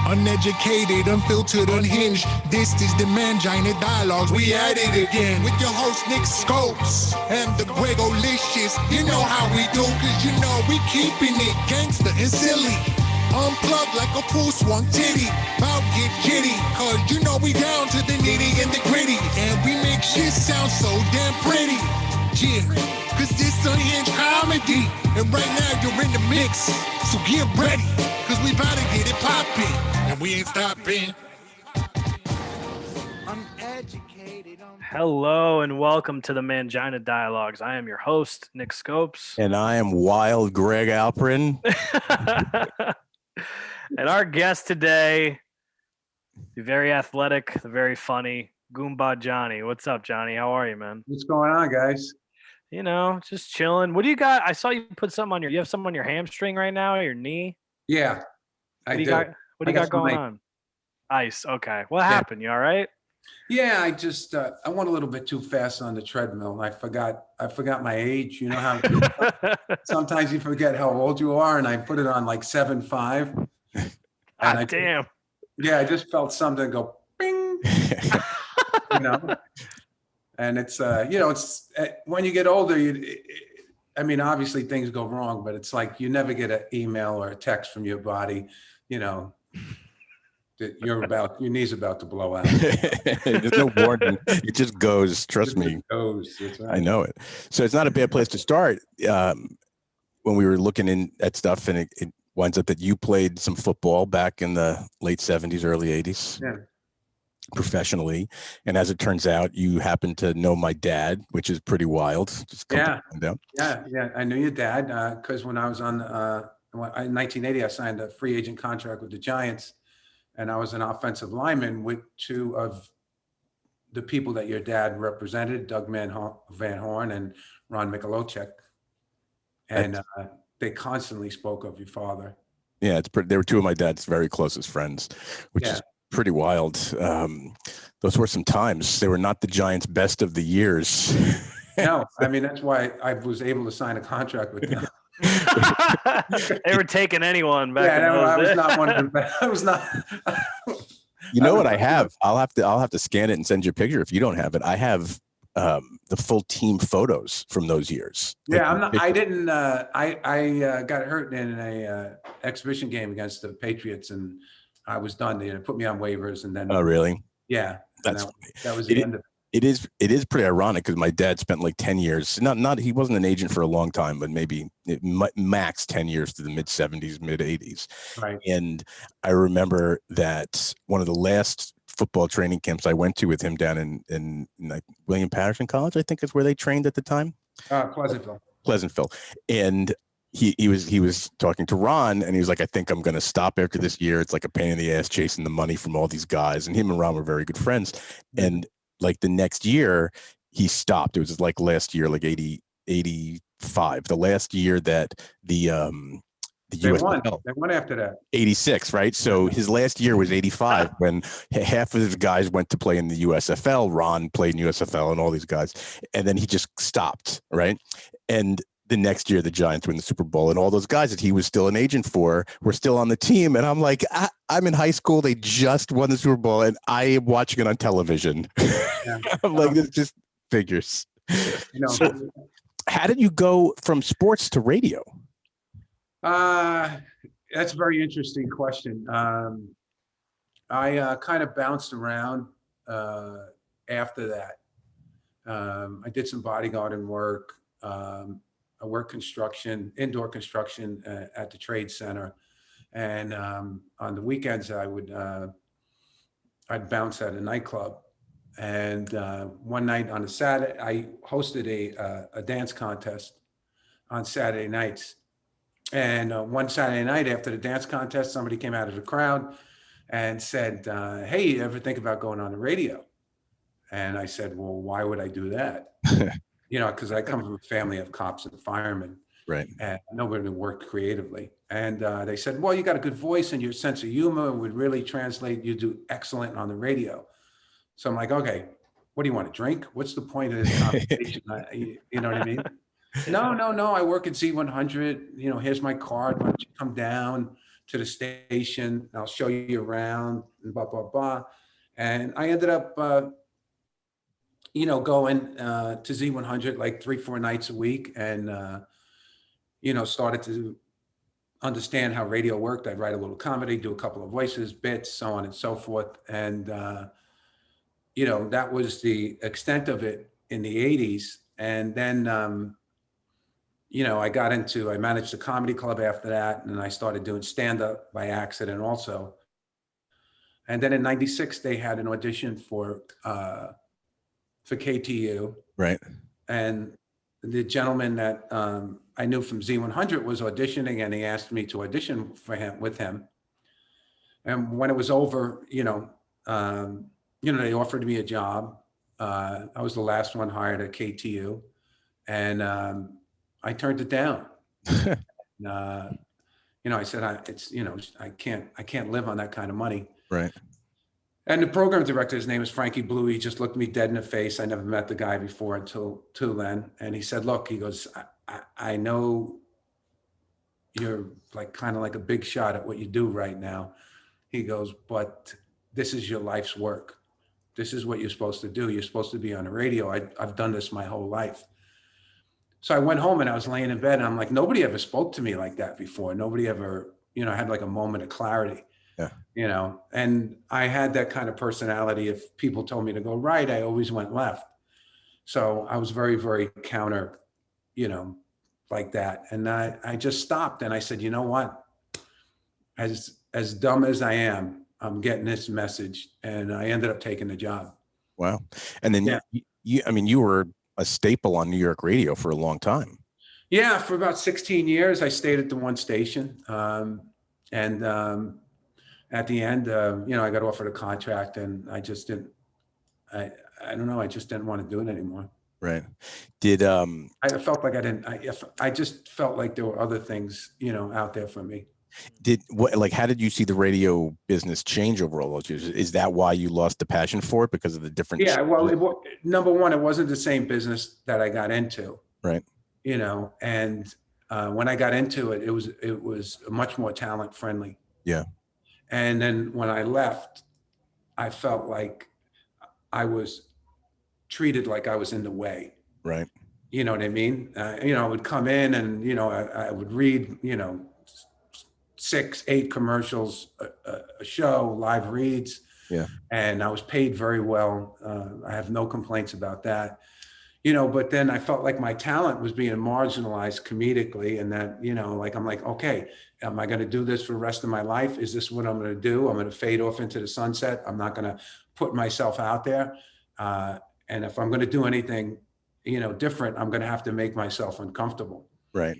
Uneducated, unfiltered, unhinged. This is the Mangina Dialogues. We at it again with your host Nick Scopes and the Gregolicious. You know how we do, cause you know we keeping it gangster and silly. Unplugged like a full swung titty. About get jitty, cause you know we down to the nitty and the gritty. And we make shit sound so damn pretty. Yeah, cause this unhinged comedy. And right now you're in the mix, so get ready, cause we about to get it poppin'. And we ain't stopping. Hello and welcome to the Mangina Dialogues. I am your host, Nick Scopes. And I am Wild Greg Alprin. And our guest today, the very athletic, the very funny, Goumba Johnny. What's up, Johnny? How are you, man? What's going on, guys? You know, just chilling. What do you got? I saw you put something on you have something on your hamstring right now, your knee? Yeah, I do. What do you got going on? Ice. Okay. What happened? You all right? Yeah, I just I went a little bit too fast on the treadmill. I forgot my age. You know how sometimes you forget how old you are, and I put it on like 7.5. God damn. Yeah, I just felt something go bing. You know, and it's it's when you get older, I mean, obviously things go wrong, but it's like you never get an email or a text from your body, you know, that your knee's about to blow out. There's no warning. It just goes. Trust me. It goes. That's right. I know it. So it's not a bad place to start. When we were looking at stuff, and it winds up that you played some football back in the late 70s, early 80s. Yeah. Professionally, and as it turns out, you happen to know my dad, which is pretty wild. Yeah, I knew your dad because when I was in 1980, I signed a free agent contract with the Giants, and I was an offensive lineman with two of the people that your dad represented, Doug Van Horn and Ron Michalowicz, and they constantly spoke of your father. Yeah, they were two of my dad's very closest friends, which is pretty wild. Those were some times. They were not the Giants' best of the years. No, I mean, that's why I was able to sign a contract with them. They were taking anyone back. Yeah, I was not one of them. I was not. You know what I have? I'll have to scan it and send you a picture if you don't have it. I have the full team photos from those years. Yeah, I didn't. I got hurt in a exhibition game against the Patriots, and I was done. They put me on waivers, and then. Oh, really? Yeah, that was the end of it. It is pretty ironic because my dad spent like 10 years. Not he wasn't an agent for a long time, but maybe max 10 years to the mid 70s, mid 80s. Right. And I remember that one of the last football training camps I went to with him down in like William Patterson College, I think is where they trained at the time. Pleasantville, and. He was talking to Ron, and he was like, I think I'm going to stop after this year. It's like a pain in the ass chasing the money from all these guys. And him and Ron were very good friends. And like the next year he stopped. It was like last year, like 85, the last year that the USFL. They won after that. 86, right? So his last year was 85 when half of his guys went to play in the USFL. Ron played in USFL and all these guys. And then he just stopped, right? And the next year, the Giants win the Super Bowl, and all those guys that he was still an agent for were still on the team. And I'm like, I'm in high school. They just won the Super Bowl, and I am watching it on television. Yeah. I'm like, this just figures. So, how did you go from sports to radio? That's a very interesting question. I kind of bounced around after that. I did some bodyguarding work. I worked indoor construction at the trade center. And on the weekends, I'd bounce at a nightclub. And one night on a Saturday, I hosted a dance contest on Saturday nights. And one Saturday night after the dance contest, somebody came out of the crowd and said, hey, you ever think about going on the radio? And I said, well, why would I do that? You know, because I come from a family of cops and firemen. Right. And nobody worked creatively. And they said, well, you got a good voice and your sense of humor would really translate. You do excellent on the radio. So I'm like, okay, what do you want to drink? What's the point of this conversation? You know what I mean? No. I work at Z100. You know, here's my card. Why don't you come down to the station? I'll show you around and blah, blah, blah. And I ended up, you know, going to Z100 like 3-4 nights a week, and, you know, started to understand how radio worked. I'd write a little comedy, do a couple of voices, bits, so on and so forth. And, you know, that was the extent of it in the 80s. And then, you know, I managed a comedy club after that, and I started doing stand-up by accident also. And then in '96, they had an audition for KTU. Right. And the gentleman that I knew from Z100 was auditioning, and he asked me to audition with him. And when it was over, you know, they offered me a job. I was the last one hired at KTU, and I turned it down. You know, I said, I can't live on that kind of money. Right. And the program director, his name is Frankie Blue. He just looked me dead in the face. I never met the guy before until then. And he said, look, he goes, I know you're like kind of like a big shot at what you do right now. He goes, but this is your life's work. This is what you're supposed to do. You're supposed to be on the radio. I've done this my whole life. So I went home and I was laying in bed, and I'm like, nobody ever spoke to me like that before. Nobody ever, you know, had like a moment of clarity. Yeah. You know, and I had that kind of personality. If people told me to go right, I always went left. So I was very, very counter, you know, like that. And I just stopped, and I said, you know what? As dumb as I am, I'm getting this message, and I ended up taking the job. Wow. And then you were a staple on New York radio for a long time. Yeah, for about 16 years, I stayed at the one station. At the end, you know, I got offered a contract, and I just didn't, I don't know, I just didn't want to do it anymore. Right. I felt like I just felt like there were other things, you know, out there for me. How did you see the radio business change over all those years? Is that why you lost the passion for it, because of the different? Yeah, well, number one, it wasn't the same business that I got into. Right. You know, and when I got into it, it was much more talent friendly. Yeah. And then when I left, I felt like I was treated like I was in the way. Right. You know what I mean? You know, I would come in and, you know, I would read, you know, 6-8 commercials a show, live reads. Yeah. And I was paid very well. I have no complaints about that. You know, but then I felt like my talent was being marginalized comedically, and that, you know, like, I'm like, okay, am I going to do this for the rest of my life? Is this what I'm going to do? I'm going to fade off into the sunset. I'm not going to put myself out there. And if I'm going to do anything, you know, different, I'm going to have to make myself uncomfortable. Right.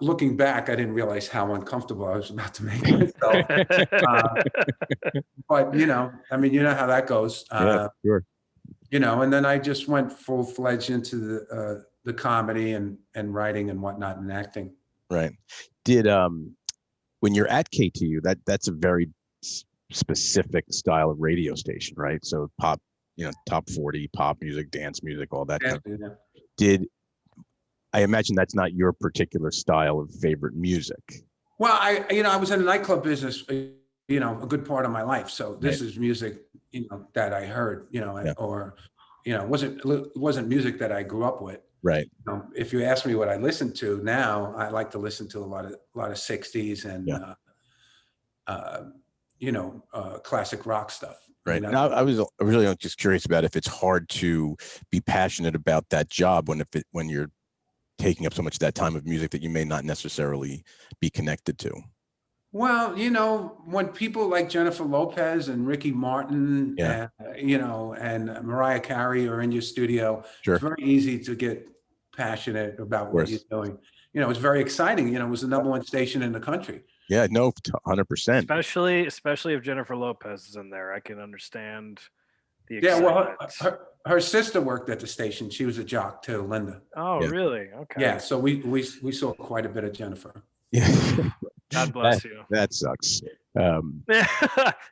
Looking back, I didn't realize how uncomfortable I was about to make myself. But, you know, I mean, you know how that goes. Yeah, sure. You know, and then I just went full-fledged into the comedy and writing and whatnot and acting. Right. When you're at KTU, that's a very specific style of radio station, right? So pop, you know, top 40, pop music, dance music, all that. Yeah. I imagine that's not your particular style of favorite music? Well, I was in the nightclub business, you know, a good part of my life. So this is music, you know, that I heard, you know, or, you know, it wasn't music that I grew up with. Right. If you ask me what I listen to now, I like to listen to a lot of 60s and, you know, classic rock stuff. Right. You know? Now, I was really just curious about if it's hard to be passionate about that job when you're taking up so much of that time of music that you may not necessarily be connected to. Well, you know, when people like Jennifer Lopez and Ricky Martin, you know, and Mariah Carey are in your studio, sure, it's very easy to get passionate about what you're doing. You know, it's very exciting. You know, it was the #1 station in the country. Yeah, no, 100%. Especially if Jennifer Lopez is in there, I can understand the excitement. Yeah, well, her sister worked at the station. She was a jock too, Linda. Oh, really? Okay. Yeah, so we saw quite a bit of Jennifer. Yeah. God bless you. That sucks.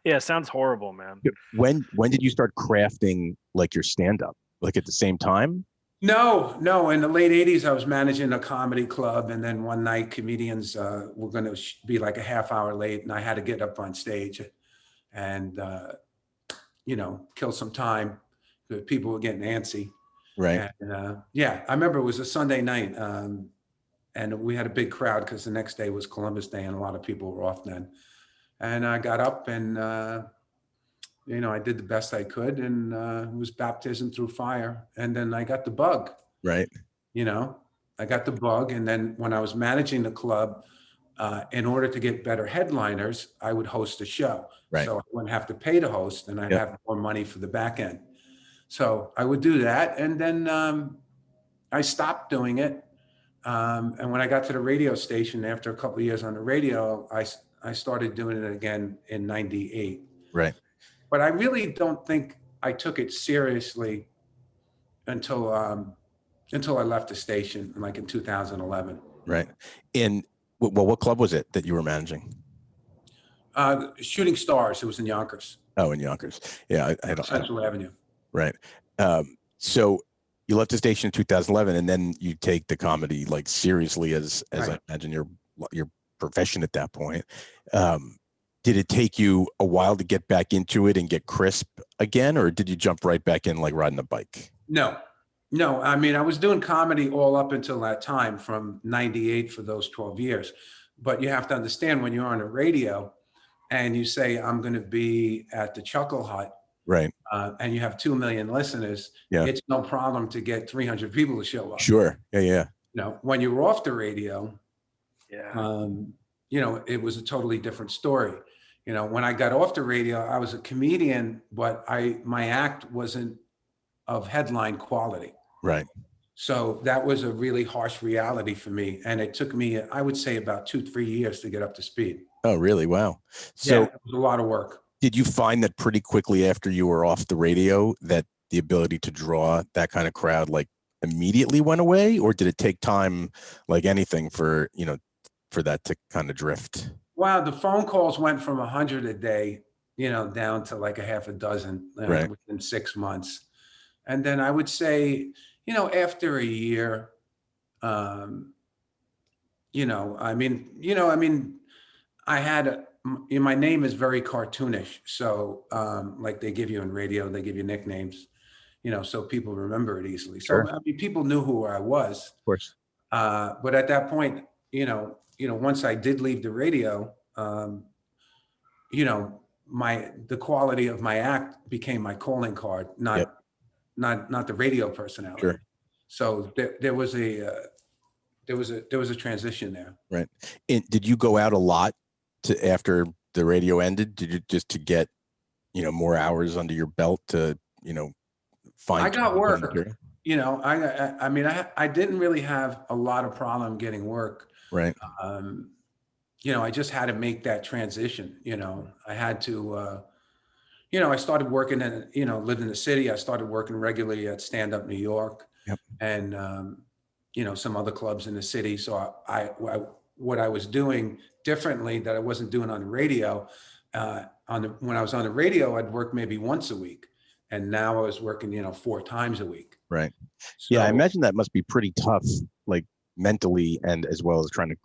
Yeah, sounds horrible, man. When did you start crafting like your stand-up? Like at the same time? No. In the late 80s, I was managing a comedy club. And then one night comedians were going to be like a half hour late. And I had to get up on stage and, kill some time because people were getting antsy. Right. And yeah, I remember it was a Sunday night. And we had a big crowd because the next day was Columbus Day and a lot of people were off then. And I got up and, I did the best I could, and it was baptism through fire. And then I got the bug. Right. I got the bug. And then when I was managing the club, in order to get better headliners, I would host a show. Right. So I wouldn't have to pay to host, and I'd have more money for the back end. So I would do that. And then I stopped doing it. And when I got to the radio station after a couple of years on the radio, I started doing it again in 98. Right. But I really don't think I took it seriously until I left the station, like in 2011. Right. And what club was it that you were managing? Shooting Stars. It was in Yonkers. Oh, in Yonkers. Yeah. Central Avenue. Right. So you left the station in 2011, and then you take the comedy like seriously as Right. I imagine your profession at that point. Did it take you a while to get back into it and get crisp again, or did you jump right back in like riding a bike? No. I mean, I was doing comedy all up until that time from 98 for those 12 years. But you have to understand, when you're on the radio and you say, I'm going to be at the Chuckle Hut, Right. and you have 2 million listeners, it's no problem to get 300 people to show up. Sure. Yeah. When you're off the radio, Yeah. it was a totally different story. When I got off the radio, I was a comedian, but my act wasn't of headline quality. Right. So that was a really harsh reality for me. And it took me, I would say, about 2-3 years to get up to speed. Oh, really? Wow. So it was a lot of work. did you find that pretty quickly after you were off the radio that the ability to draw that kind of crowd like immediately went away, or did it take time, like anything, for that to kind of drift? Wow, the phone calls went from 100 a day, down to like a half a dozen within 6 months. And then I would say, after a year, I had my name is very cartoonish. So like they give you in radio, they give you nicknames, so people remember it easily. So Sure. I mean, people knew who I was. Of course. But at that point, once I did leave the radio, the quality of my act became my calling card, not the radio personality. Sure. So there was a transition there. Right. And did you go out a lot after the radio ended? Did you just to get, more hours under your belt to, find? I got work. I didn't really have a lot of problem getting work. Right. I just had to make that transition. I had to, I started working lived in the city. I started working regularly at Stand Up New York. Yep. And, some other clubs in the city. So what I was doing differently that I wasn't doing on the radio, when I was on the radio, I'd work maybe once a week. And now I was working, 4 times a week. Right. So, Yeah. I imagine that must be pretty tough, like mentally, and as well as trying to,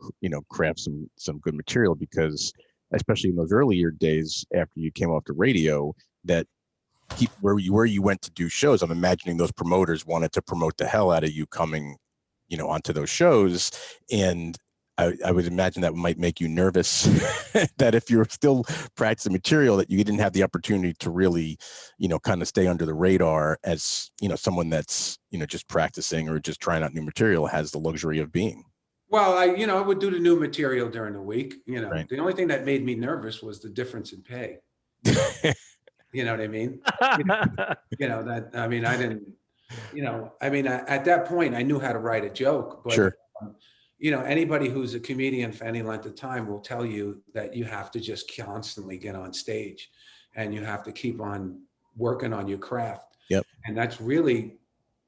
craft some good material, because especially in those earlier days after you came off the radio, that where you went to do shows, I'm imagining those promoters wanted to promote the hell out of you coming, onto those shows. And I would imagine that might make you nervous that if you're still practicing material, that you didn't have the opportunity to really, kind of stay under the radar as, someone that's, just practicing or just trying out new material has the luxury of being. Well, I would do the new material during the week. Right. The only thing that made me nervous was the difference in pay. You know what I mean? I didn't, at that point I knew how to write a joke, but Sure. Anybody who's a comedian for any length of time will tell you that you have to just constantly get on stage and you have to keep on working on your craft. Yep. And that's really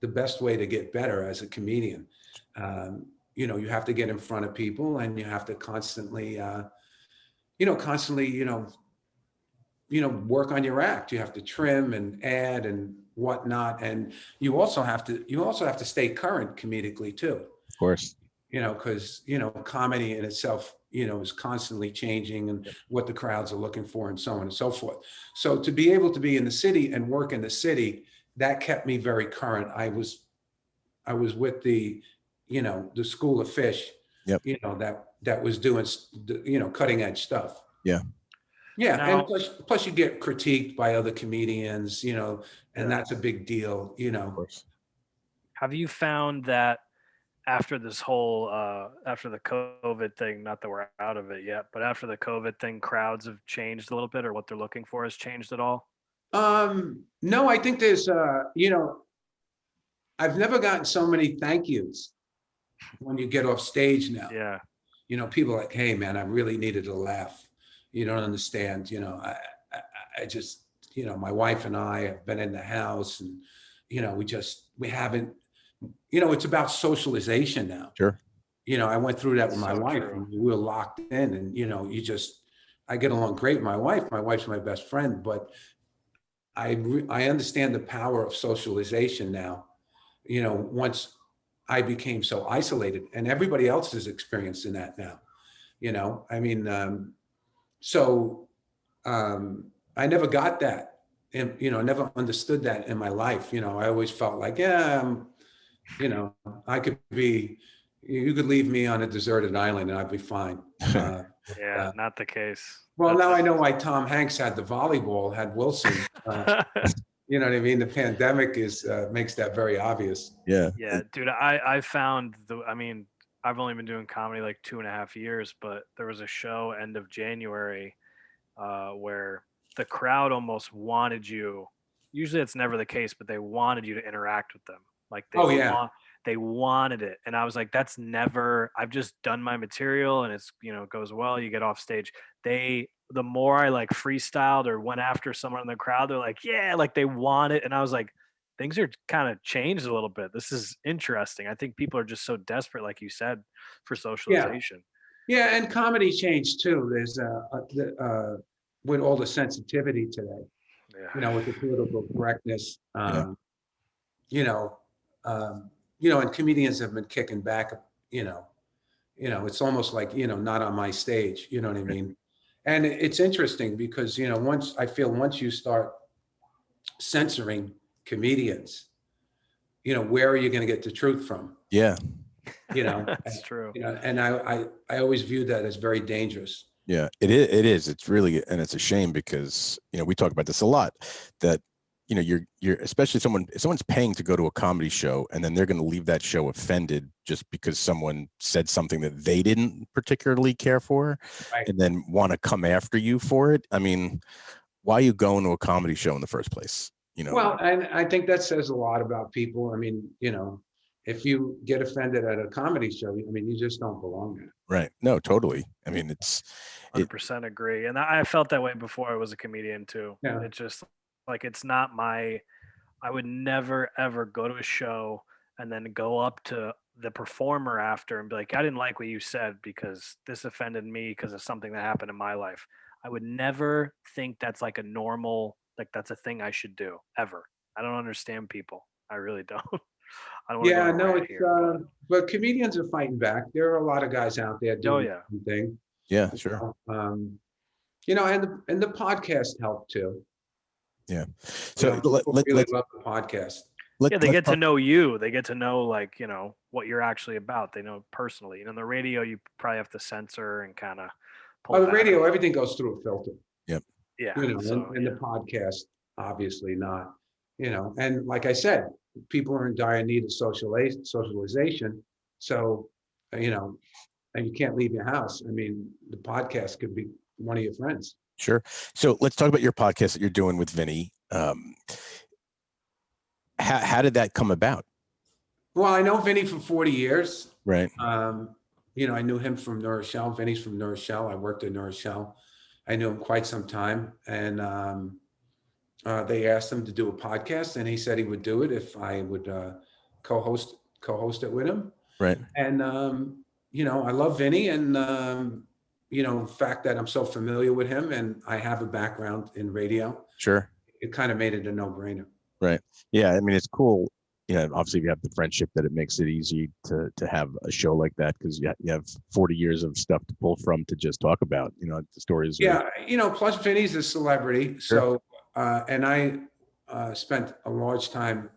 the best way to get better as a comedian. You have to get in front of people and you have to constantly, work on your act. You have to trim and add and, whatnot. And you also have to stay current comedically too. Of course. Because, comedy in itself, is constantly changing and what the crowds are looking for and so on and so forth. So to be able to be in the city and work in the city, that kept me very current. I was with the School of Fish, Yep. that was doing, cutting edge stuff. Yeah. Yeah. Now, And plus you get critiqued by other comedians, and that's a big deal, Of course. have you found that after this whole after the COVID thing, not that we're out of it yet, but after the COVID thing, crowds have changed a little bit, or what they're looking for has changed at all? No, I think there's, I've never gotten so many thank yous when you get off stage now. Yeah. People are like, hey man, I really needed a laugh. You don't understand, I just, my wife and I have been in the house and, we haven't, it's about socialization now. Sure. I went through that with my So wife true. and we were locked in and, I get along great with my wife. My wife's my best friend, but I understand the power of socialization now. Once I became so isolated, and everybody else is experiencing that now. I never got that, and never understood that in my life. I always felt like, I could be. You could leave me on a deserted island, and I'd be fine. Yeah, not the case. Well, now I know why Tom Hanks had the volleyball, had Wilson. You know what I mean? The pandemic makes that very obvious. Yeah. Yeah, dude, I found I've only been doing comedy like 2.5 years, but there was a show end of January where the crowd almost wanted you. Usually it's never the case, but they wanted you to interact with them. Like they wanted it. And I was like, that's never, I've just done my material and it's, goes well, you get off stage. The more I like freestyled or went after someone in the crowd, they're like, yeah, like they want it. And I was like, things are kind of changed a little bit. This is interesting. I think people are just so desperate, like you said, for socialization. Yeah, and comedy changed too. There's with all the sensitivity today, Yeah. with the political correctness, Yeah. And comedians have been kicking back, it's almost like, not on my stage, you know what I mean? And it's interesting because, once you start censoring comedians, where are you going to get the truth from? Yeah. That's true. And I always view that as very dangerous. Yeah, it is. It's really, and it's a shame because, we talk about this a lot, that, you're especially if someone's paying to go to a comedy show and then they're going to leave that show offended just because someone said something that they didn't particularly care for, Right. And then want to come after you for it. I mean, why are you going to a comedy show in the first place? Well, and I think that says a lot about people. I mean, if you get offended at a comedy show, you just don't belong there. Right. No, totally. I mean, 100% agree. And I felt that way before I was a comedian too. Yeah. It's just like, it's not I would never, ever go to a show and then go up to the performer after and be like, I didn't like what you said because this offended me because of something that happened in my life. I would never think that's like a normal, like that's a thing I should do ever. I don't understand people. I really don't. I don't want Yeah, to go no, right it's here, but comedians are fighting back. There are a lot of guys out there doing yeah. something. yeah, sure. And the podcast helped too. Yeah. So People really let's love the podcast. Yeah, they get to know you. They get to know like, what you're actually about. They know personally. And on the radio, you probably have to censor and kind of pull On the back. radio, everything goes through a filter. Yep. Yeah. And the podcast, obviously not. And like I said, people are in dire need of socialization. So, and you can't leave your house. I mean, the podcast could be one of your friends. Sure. So let's talk about your podcast that you're doing with Vinnie. How did that come about? Well, I know Vinnie for 40 years. Right. I knew him from New Rochelle. Vinnie's from New Rochelle. I worked in New Rochelle. I knew him quite some time. And they asked him to do a podcast, and he said he would do it if I would co-host it with him. Right. And, I love Vinnie, and, the fact that I'm so familiar with him and I have a background in radio. Sure. It kind of made it a no-brainer. Right. Yeah. I mean, it's cool. You know, obviously you have the friendship that it makes it easy to have a show like that because you have 40 years of stuff to pull from to just talk about. You know, the stories. Yeah, you know, plus Vinny's a celebrity, so and I spent a large time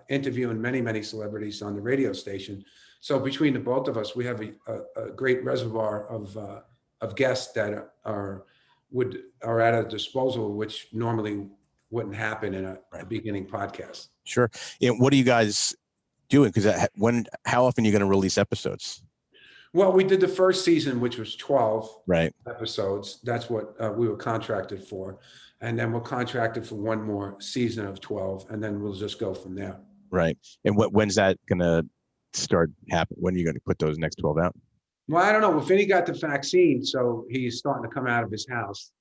interviewing many celebrities on the radio station. So between the both of us, we have a great reservoir of guests that are at our disposal, which normally wouldn't happen in a beginning podcast. Sure. And what are you guys doing? Because how often are you going to release episodes? Well, we did the first season, which was 12 right. episodes. That's what we were contracted for. And then we're contracted for one more season of 12, and then we'll just go from there. Right. And when's that going to start happening? When are you going to put those next 12 out? Well, I don't know. Well, Vinny got the vaccine, so he's starting to come out of his house.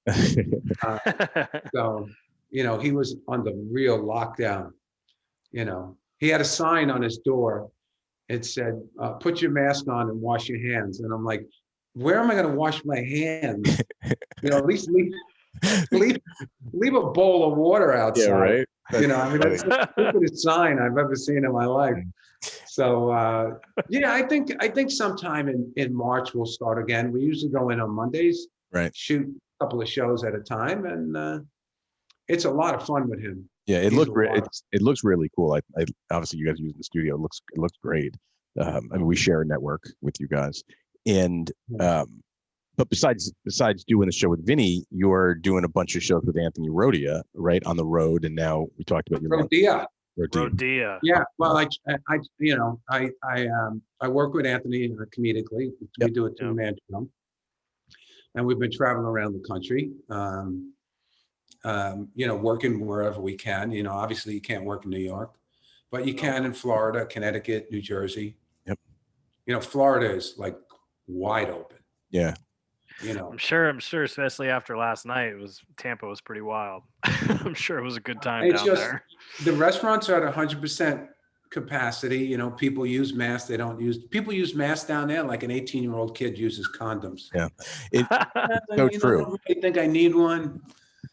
So, you know, he was on the real lockdown. You know, he had a sign on his door. It said, put your mask on and wash your hands. And I'm like, where am I going to wash my hands? You know, at least leave a bowl of water outside. Yeah, right. You know, I mean, that's the stupidest sign I've ever seen in my life. So, yeah, I think sometime in March we'll start again. We usually go in on Mondays, right? Shoot a couple of shows at a time, and it's a lot of fun with him. Yeah, it looks really cool. I obviously you guys use the studio. It looks great. I mean, we share a network with you guys, and but besides doing the show with Vinny, you're doing a bunch of shows with Anthony Rodia, right, on the road. And now we talked about your Rodia. Yeah, well, I work with Anthony comedically. We do a two-man show, and we've been traveling around the country. You know, working wherever we can. You know, obviously you can't work in New York, but you can in Florida, Connecticut, New Jersey. Yep. You know, Florida is like wide open. Yeah. You know, I'm sure, especially after last night, Tampa was pretty wild. I'm sure it was a good time down there. The restaurants are at 100% capacity. You know, people use masks. People use masks down there like an 18-year-old kid uses condoms. Yeah. It's so true. I think I need one.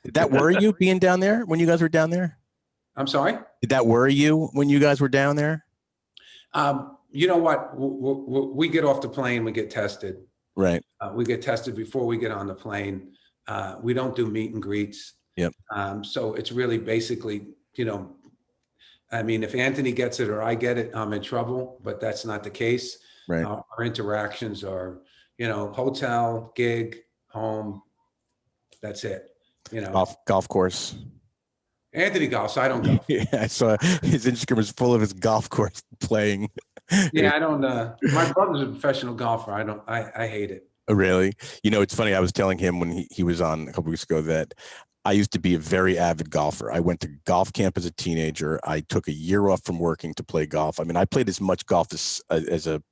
Did that worry you being down there when you guys were down there? I'm sorry? Did that worry you when you guys were down there? You know what? We get off the plane, we get tested. Right. We get tested before we get on the plane. We don't do meet and greets. Yep. So it's really basically, you know, I mean, if Anthony gets it or I get it, I'm in trouble, but that's not the case. Right. Our interactions are, you know, hotel, gig, home. That's it. You know, golf course. Anthony golfs. I don't golf. Yeah, I saw his Instagram was full of his golf course playing. Yeah, I don't. My brother's a professional golfer. I hate it. Oh, really? You know, it's funny. I was telling him when he was on a couple weeks ago that I used to be a very avid golfer. I went to golf camp as a teenager. I took a year off from working to play golf. I mean, I played as much golf as an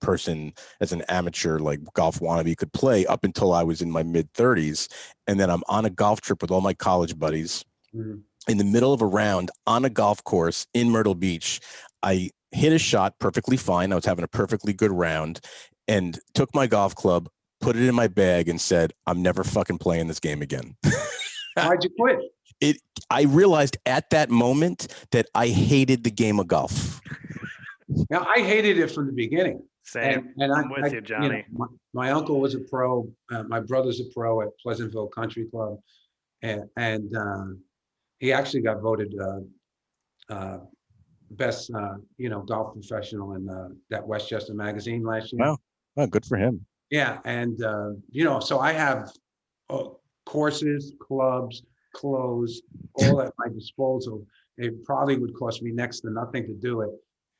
amateur, like golf wannabe could play up until I was in my mid 30s. And then I'm on a golf trip with all my college buddies. Mm-hmm. In the middle of a round on a golf course in Myrtle Beach. I hit a shot perfectly fine. I was having a perfectly good round and took my golf club, put it in my bag and said, I'm never fucking playing this game again. Why'd you quit? I realized at that moment that I hated the game of golf. Now, I hated it from the beginning. Same. And I'm with you, Johnny. You know, my uncle was a pro. My brother's a pro at Pleasantville Country Club. And he actually got voted best, golf professional in that Westchester magazine last year. Wow. Oh, good for him. Yeah. And, so I have courses, clubs, clothes, all at my disposal. It probably would cost me next to nothing to do it.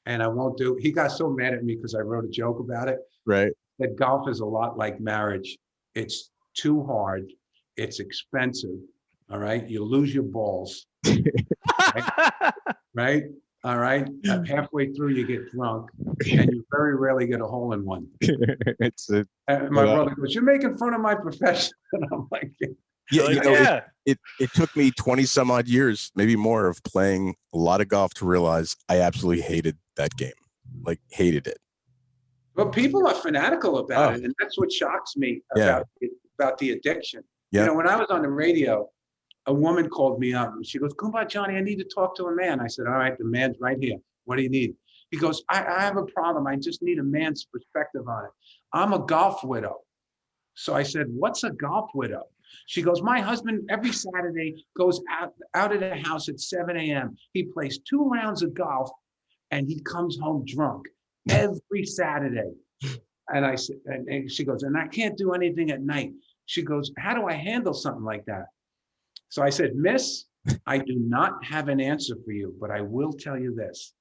And I won't do it. He got so mad at me because I wrote a joke about it. Right. That golf is a lot like marriage. It's too hard. It's expensive. All right. You lose your balls. Right. All right. Halfway through, you get drunk and you very rarely get a hole in one. My brother goes, you're making fun of my profession. And I'm like, it took me 20 some odd years, maybe more, of playing a lot of golf to realize I absolutely hated that game. Like, hated it. But people are fanatical about it. And that's what shocks me about the addiction. Yeah. You know, when I was on the radio, a woman called me up and she goes, Goumba Johnny, I need to talk to a man. I said, all right, the man's right here. What do you need? He goes, I have a problem. I just need a man's perspective on it. I'm a golf widow. So I said, what's a golf widow? She goes, my husband every Saturday goes out of the house at 7 a.m. He plays 2 rounds of golf and he comes home drunk every Saturday. And I said, and she goes, and I can't do anything at night. She goes, how do I handle something like that? So I said, Miss, I do not have an answer for you, but I will tell you this.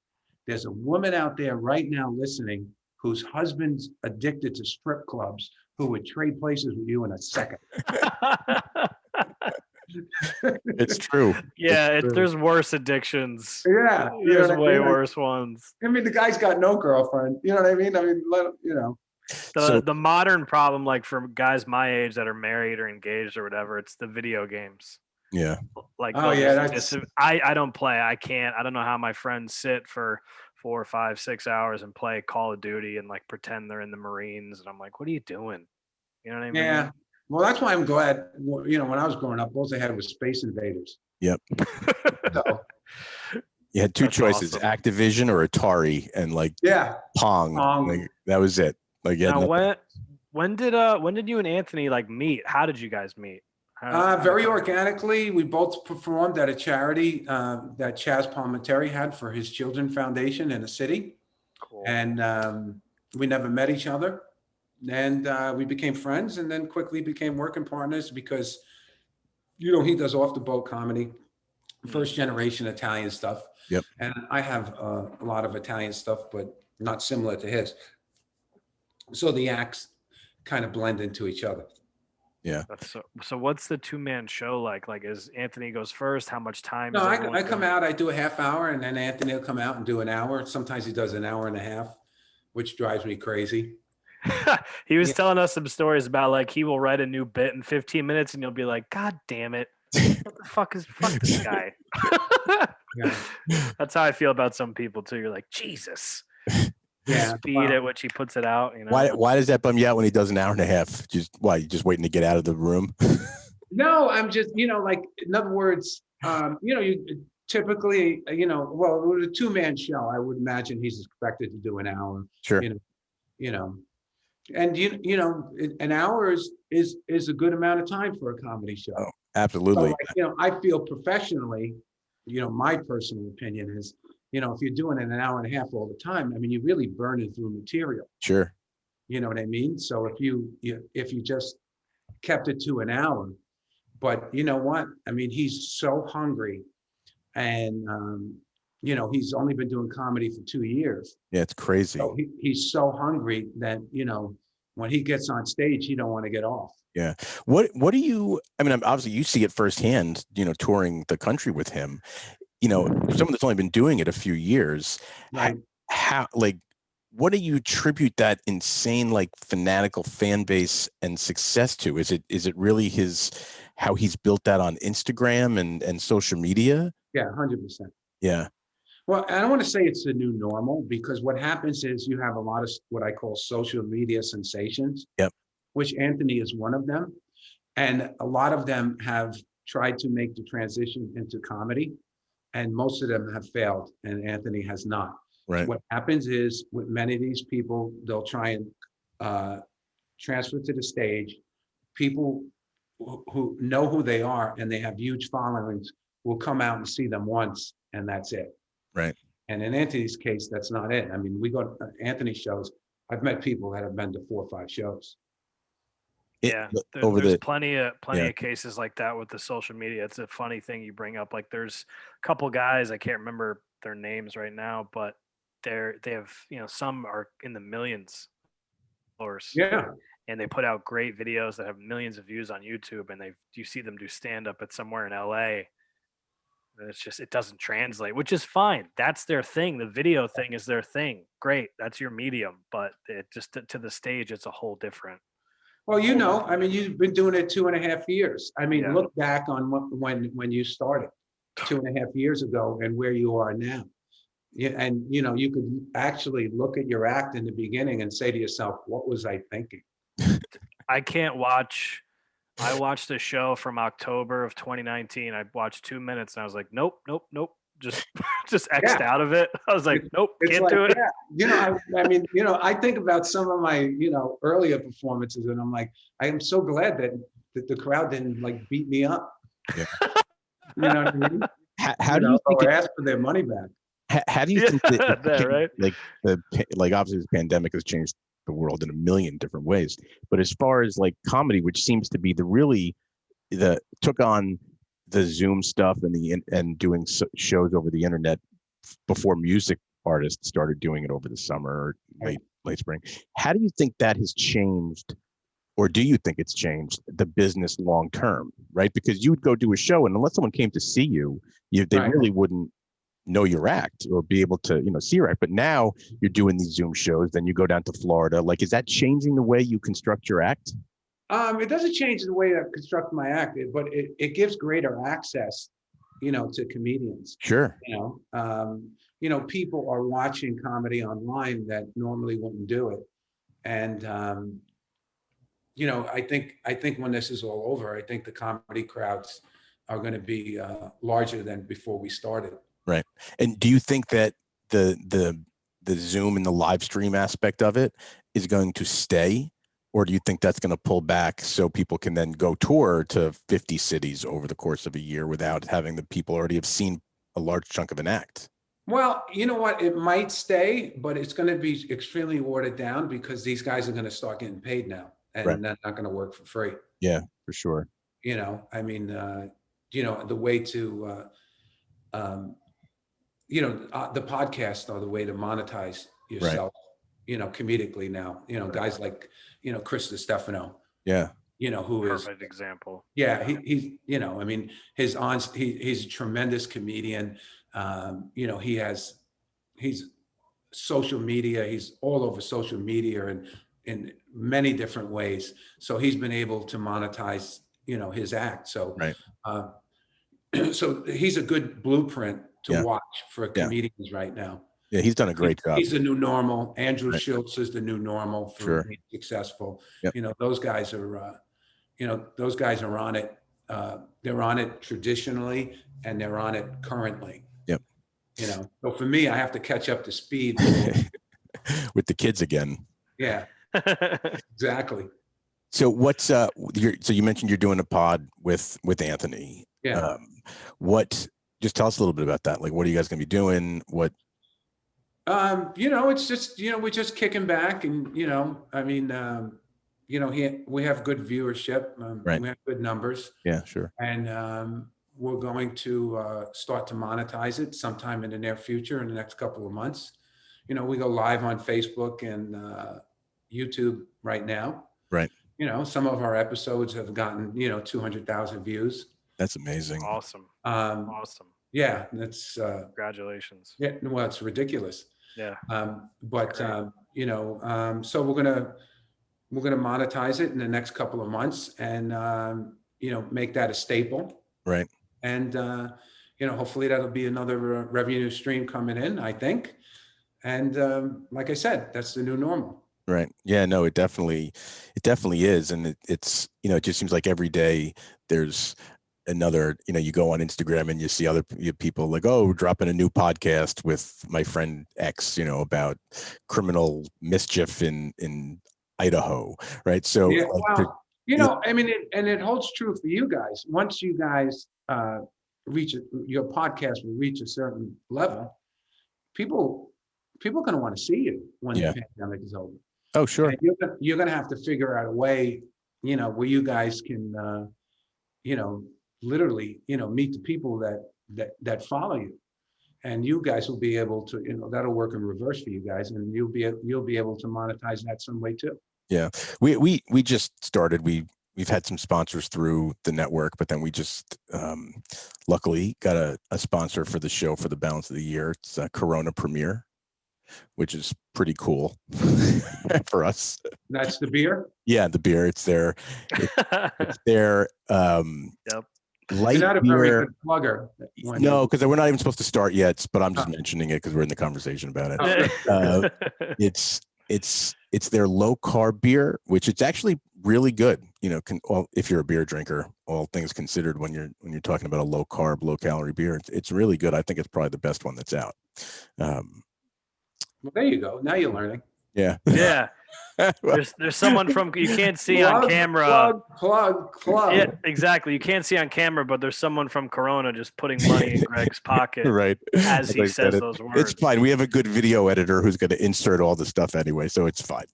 There's a woman out there right now listening whose husband's addicted to strip clubs who would trade places with you in a second. It's true. Yeah, there's worse addictions. Yeah. There's way worse ones. I mean, the guy's got no girlfriend. You know what I mean? The modern problem, like for guys my age that are married or engaged or whatever, it's the video games. Yeah. Like, oh yeah, I don't play. I can't. I don't know how my friends sit for 4, 5, 6 hours and play Call of Duty and like pretend they're in the Marines. And I'm like, what are you doing? You know what I mean? Yeah. Well, that's why I'm glad. When I was growing up, all they had was Space Invaders. Yep. So, you had 2 That's choices: awesome. Activision or Atari, and like Pong. Like, that was it. Like, now, when did you and Anthony like meet? How did you guys meet? Very organically. We both performed at a charity that Chaz Palminteri had for his Children Foundation in the city. Cool. And we never met each other. And we became friends and then quickly became working partners because, he does off the boat comedy, first generation Italian stuff. Yep. And I have a lot of Italian stuff, but not similar to his. So the acts kind of blend into each other. Yeah. So what's the 2-man show like? Like, is Anthony goes first? How much time? No, I come out, I do a half hour, and then Anthony will come out and do an hour. Sometimes he does an hour and a half, which drives me crazy. He was telling us some stories about like he will write a new bit in 15 minutes and you'll be like, God damn it. What the fuck this guy? Yeah. That's how I feel about some people too. You're like, Jesus. Yeah. Speed at which he puts it out. Why does that bum you out when he does an hour and a half? You just waiting to get out of the room? No, I'm just, like, in other words, you typically, well, with a 2-man show, I would imagine he's expected to do an hour. Sure. And an hour is a good amount of time for a comedy show. Oh, absolutely. So, I feel professionally, my personal opinion is, if you're doing it an hour and a half all the time, I mean, you're really burning through material. Sure. You know what I mean? So if you just kept it to an hour, but you know what? I mean, he's so hungry, and he's only been doing comedy for 2 years. Yeah, it's crazy. So he's so hungry that when he gets on stage, he don't want to get off. Yeah. What do you? I mean, obviously you see it firsthand. Touring the country with him. Someone that's only been doing it a few years. Right. What do you attribute that insane, like, fanatical fan base and success to? Is it really how he's built that on Instagram and social media? Yeah, 100%. Yeah. Well, I don't want to say it's the new normal, because what happens is you have a lot of what I call social media sensations. Yep. Which Anthony is one of them. And a lot of them have tried to make the transition into comedy, and most of them have failed, and Anthony has not. Right. What happens is with many of these people, they'll try and transfer to the stage. People who know who they are and they have huge followings will come out and see them once, and that's it. Right. And in Anthony's case, that's not it. I mean, we go to Anthony's shows. I've met people that have been to 4 or 5 shows. Yeah, there's plenty of cases like that with the social media. It's a funny thing you bring up. Like, there's a couple guys, I can't remember their names right now, but they have, some are in the millions of followers. Yeah. And they put out great videos that have millions of views on YouTube, and you see them do stand up at somewhere in LA. And it doesn't translate, which is fine. That's their thing. The video thing is their thing. Great. That's your medium. But it just to the stage, it's a whole different. Well, I mean, you've been doing it 2.5 years. I mean, Look back on when you started 2.5 years ago and where you are now. Yeah, and you could actually look at your act in the beginning and say to yourself, what was I thinking? I can't watch I watched a show from October of 2019. I watched 2 minutes and I was like, nope, nope, nope. Just X'd out of it. I was like, nope, It's can't do it. Yeah. I mean, I think about some of my, earlier performances, and I'm like, I am so glad that the crowd didn't like beat me up. Yeah. You know what I mean? How do you think or ask for their money back? How do you think that, right? like obviously this pandemic has changed the world in a million different ways, but as far as like comedy, which seems to be the took on the Zoom stuff and doing shows over the internet before music artists started doing it over the summer or late spring. How do you think that has changed, or do you think it's changed the business long term? Right, because you would go do a show, and unless someone came to see you, they really wouldn't know your act or be able to see your act. But now you're doing these Zoom shows, then you go down to Florida. Like, is that changing the way you construct your act? It doesn't change the way I construct my act, but it gives greater access, to comedians. Sure. People are watching comedy online that normally wouldn't do it. And, I think when this is all over, I think the comedy crowds are going to be larger than before we started. Right. And do you think that the Zoom and the live stream aspect of it is going to stay? Or do you think that's going to pull back so people can then go tour to 50 cities over the course of a year without having the people already have seen a large chunk of an act? Well, you know what? It might stay, but it's going to be extremely watered down because these guys are going to start getting paid now, and they're not going to work for free. Yeah, for sure. I mean, the way to, the podcasts are the way to monetize yourself. Comedically now, guys like, Chris DiStefano. Yeah. Who is perfect example. Yeah. He's I mean, he's a tremendous comedian. He's social media. He's all over social media and in many different ways. So he's been able to monetize, his act. So, so he's a good blueprint to watch for comedians right now. Yeah, he's done a great job. He's the new normal. Andrew Schultz is the new normal for being successful. Yep. Those guys are, those guys are on it. They're on it traditionally, and they're on it currently. Yep. So for me, I have to catch up to speed with the kids again. Yeah, exactly. So what's so you mentioned you're doing a pod with Anthony. Yeah. Just tell us a little bit about that. Like, what are you guys going to be doing? What? It's just, we're just kicking back and, I mean, we have good viewership. We have good numbers. Yeah, sure. And we're going to start to monetize it sometime in the near future, in the next couple of months. We go live on Facebook and YouTube right now. Right. Some of our episodes have gotten, 200,000 views. That's amazing. Awesome. Awesome. Yeah, that's congratulations. Yeah, well, it's ridiculous. Yeah. So we're gonna monetize it in the next couple of months, and make that a staple. Right. And hopefully that'll be another revenue stream coming in, I think. And like I said, that's the new normal. Right. Yeah. No, it definitely is, and it's it just seems like every day there's another, you go on Instagram and you see other people like, oh, dropping a new podcast with my friend X, about criminal mischief in Idaho. Right. So, yeah, I mean, it holds true for you guys. Once you guys your podcast will reach a certain level, people are going to want to see you when the pandemic is over. Oh, sure. And you're going to have to figure out a way, where you guys can, literally, meet the people that follow you, and you guys will be able to, that'll work in reverse for you guys, and you'll be able to monetize that some way too. Yeah, we just started. We've had some sponsors through the network, but then we just luckily got a sponsor for the show for the balance of the year. It's Corona Premier, which is pretty cool for us. That's the beer? Yeah, the beer. It's their Yep. Light You're not a beer. very good plugger. No, because we're not even supposed to start yet, but I'm just mentioning it because we're in the conversation about it. It's It's their low carb beer, which it's actually really good. You know, well, if you're a beer drinker, all things considered, when you're talking about a low carb, low calorie beer, it's really good. I think it's probably the best one that's out. Well, there you go. Now you're learning. Yeah. Yeah. There's someone from, you can't see on camera. Plug. Yeah, exactly. You can't see on camera, but there's someone from Corona just putting money in Greg's pocket, right? As he says those words. It's fine. We have a good video editor who's going to insert all the stuff anyway, so it's fine.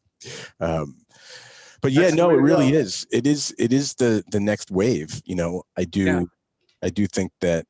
But yeah, no, it really is. It is the next wave. You know, I do think that,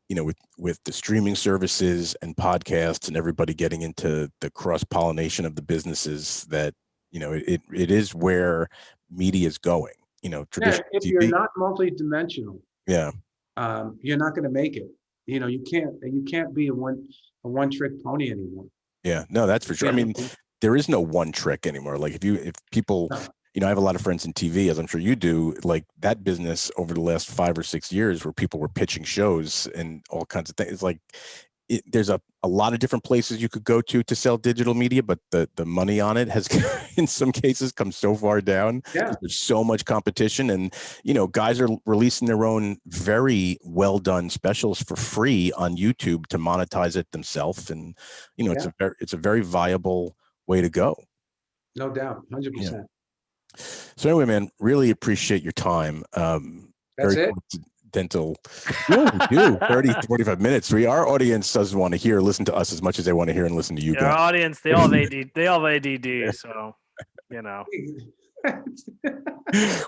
you know, with the streaming services and podcasts and everybody getting into the cross pollination of the businesses, that, you know, it is where media is going. You know, traditional if TV, you're not multi-dimensional, you're not going to make it. You know, you can't be a one trick pony anymore. Yeah, no, that's for sure. I mean, there is no one trick anymore. Like if people, you know, I have a lot of friends in TV, as I'm sure you do, like that business over the last 5 or 6 years where people were pitching shows and all kinds of things. It's like, there's a lot of different places you could go to sell digital media, but the money on it has in some cases come so far down. Yeah. There's so much competition, and, you know, guys are releasing their own very well done specials for free on YouTube to monetize it themselves. And, you know, it's a very viable way to go. No doubt. 100%. Yeah. So anyway, man, really appreciate your time. That's it. Dental. Yeah, we do 30, 45 minutes. Our audience doesn't want to listen to us as much as they want to hear and listen to you guys. Our audience, they all have ADD, so, you know.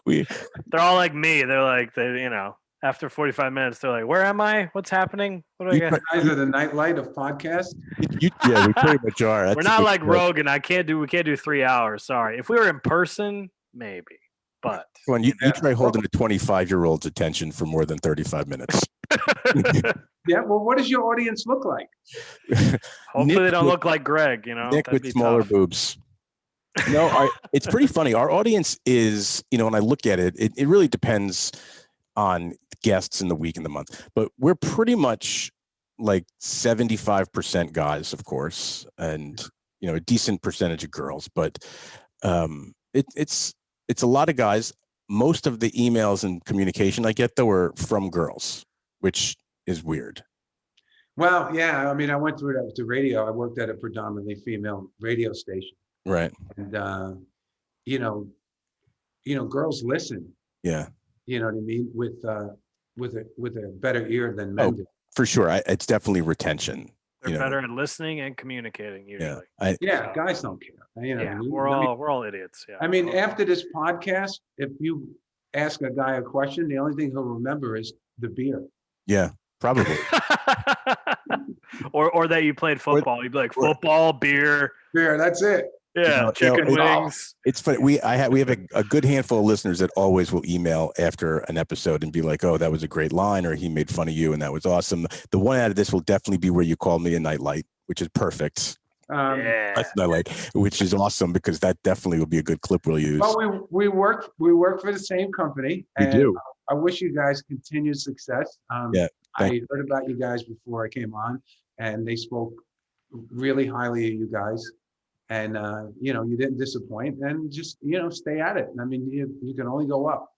They're all like me. They're like, you know, after 45 minutes, they're like, where am I? What's happening? What do I get? Guys are the nightlight of podcasts. Yeah, we pretty much are. We're not like Rogan. We can't do 3 hours. Sorry. If we were in person, maybe. But when you try holding a 25-year-old's attention for more than 35 minutes. Yeah, well, what does your audience look like? Hopefully they don't look like Greg, you know. Nick with smaller boobs. No, it's pretty funny. Our audience is, you know, when I look at it, it really depends on guests in the week and the month. But we're pretty much like 75% guys, of course, and, you know, a decent percentage of girls. But it's a lot of guys. Most of the emails and communication I get, though, are from girls, which is weird. Well, yeah. I mean, I went through that with the radio. I worked at a predominantly female radio station. Right. And, you know, girls listen. Yeah. You know what I mean? With a better ear than men do. For sure. It's definitely retention. They're better at listening and communicating usually. Yeah, guys don't care. You know, yeah, we're all idiots. Yeah. I mean, after this podcast, if you ask a guy a question, the only thing he'll remember is the beer. Yeah, probably. or that you played football. You'd be like, football, beer. Beer, that's it. Yeah, chicken wings. It's funny. We have a good handful of listeners that always will email after an episode and be like, "Oh, that was a great line," or "He made fun of you, and that was awesome." The one out of this will definitely be where you call me a nightlight, which is perfect. That's nightlight, which is awesome because that definitely will be a good clip we'll use. Well, we work for the same company. We do. I wish you guys continued success. Yeah, I heard about you guys before I came on, and they spoke really highly of you guys. And, you know, you didn't disappoint, and just, you know, stay at it. I mean, you can only go up.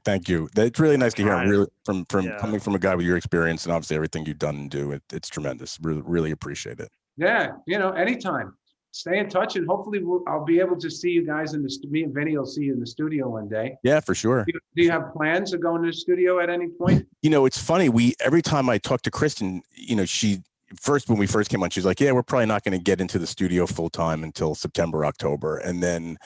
Thank you. It's really nice to hear really, from coming from a guy with your experience and obviously everything you've done and do. It's tremendous. Really appreciate it. Yeah. You know, anytime. Stay in touch, and hopefully I'll be able to see you guys me and Vinnie will see you in the studio one day. Yeah, for sure. Do you have plans of going to the studio at any point? You know, it's funny. Every time I talk to Kristen, you know, when we first came on, she's like, yeah, we're probably not going to get into the studio full time until September, October. And then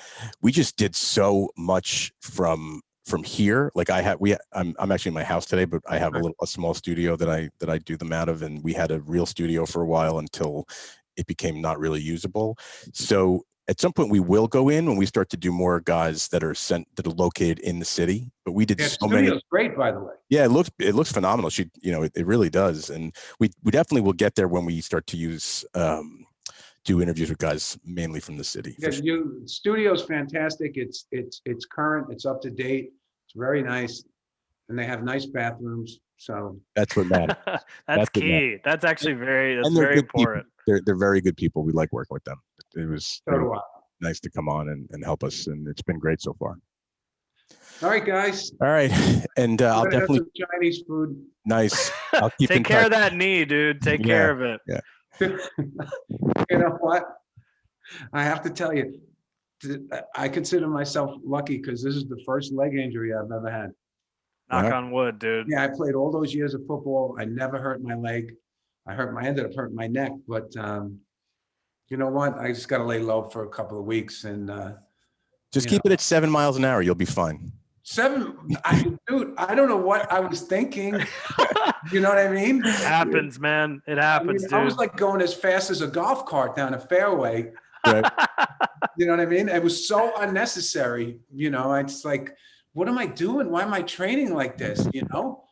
we just did so much from here. Like I'm actually in my house today, but I have a small studio that I do them out of. And we had a real studio for a while until it became not really usable. So at some point we will go in when we start to do more guys that are located in the city. But we did so many. Studio's great, by the way. Yeah, it looks phenomenal. It really does, and we definitely will get there when we start to do interviews with guys mainly from the city. Yeah, studio's fantastic. It's current. It's up to date. It's very nice, and they have nice bathrooms. So that's what matters. That's key. That's actually very important. They're very good people. We like working with them. So do I. nice to come on and help us. And it's been great so far. All right, guys. All right. And I'll definitely have some Chinese food. Nice. I'll keep Take care of that knee, dude. Take care of it. Yeah. You know what? I have to tell you, I consider myself lucky because this is the first leg injury I've ever had. Knock on wood, dude. Yeah, I played all those years of football. I never hurt my leg. I ended up hurting my neck, but you know what? I just got to lay low for a couple of weeks and just keep it at 7 miles an hour. You'll be fine. Dude, I don't know what I was thinking. You know what I mean? It happens, man. It happens, dude. I was like going as fast as a golf cart down a fairway. Right. You know what I mean? It was so unnecessary. You know, it's like, what am I doing? Why am I training like this? You know?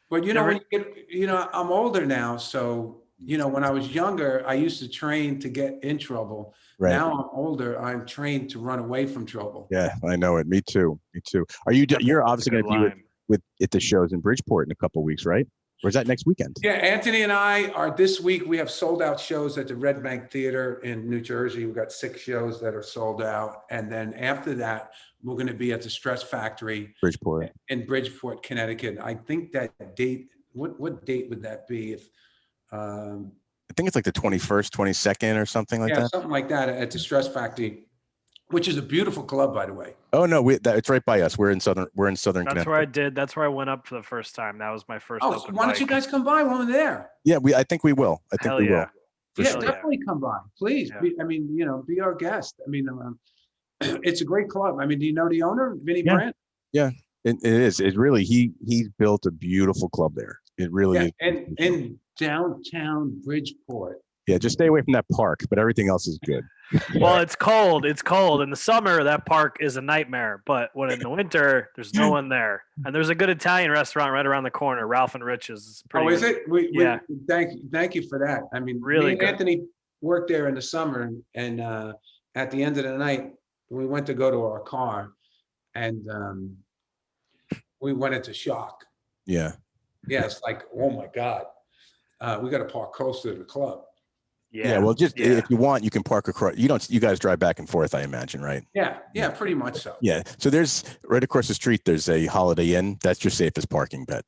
But you know, when you get, I'm older now. So, when I was younger, I used to train to get in trouble. Right. Now I'm older. I'm trained to run away from trouble. Yeah, I know it. Me too. You're obviously going to be at the shows in Bridgeport in a couple of weeks, right? Or is that next weekend? Yeah, Anthony and I are this week. We have sold out shows at the Red Bank Theater in New Jersey. We've got 6 shows that are sold out. And then after that, we're going to be at the Stress Factory in Bridgeport, Connecticut. I think that date, what date would that be? If I think it's like the 21st, 22nd or something like that. Yeah, something like that at the Stress Factory, which is a beautiful club, by the way. Oh no, it's right by us. We're in southern Connecticut. That's where I went up for the first time. That was my first. Oh, so why don't you guys come by when we're there? Yeah, I think we will. I think we will. Yeah, definitely come by, please. Yeah. Be our guest. It's a great club. Do you know the owner, Vinnie Pastore? Yeah, it is. It really he's built a beautiful club there. It really is. And in downtown Bridgeport. Yeah, just stay away from that park, but everything else is good. Well, it's cold. It's cold. In the summer, that park is a nightmare. But when in the winter, there's no one there. And there's a good Italian restaurant right around the corner, Ralph and Rich's. Is it? Yeah. Thank you for that. Really good. Anthony worked there in the summer, and at the end of the night, we went to go to our car, and we went into shock. Yeah. Yeah, it's like, oh my God, we got to park close to the club. Yeah. Well, if you want, you can park across. You guys drive back and forth, I imagine, right? Yeah, pretty much so. Yeah. So there's right across the street. There's a Holiday Inn. That's your safest parking bet.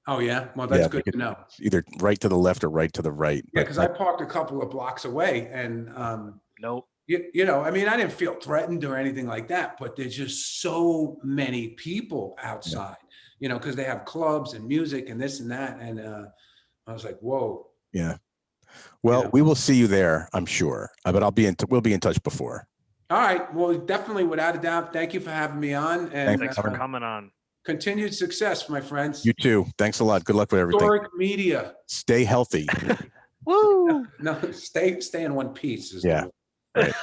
Oh yeah. Well, that's good to know. Either right to the left or right to the right. Yeah, because I parked a couple of blocks away, and nope. I didn't feel threatened or anything like that, but there's just so many people outside. Yeah. Because they have clubs and music and this and that, and I was like, whoa. Yeah. Well, we will see you there, I'm sure. But we'll be in touch before. All right. Well, definitely, without a doubt. Thank you for having me on. And thanks for coming on. Continued success, my friends. You too. Thanks a lot. Good luck with everything. Storic Media. Stay healthy. Woo. No, stay in one piece. Yeah. Right.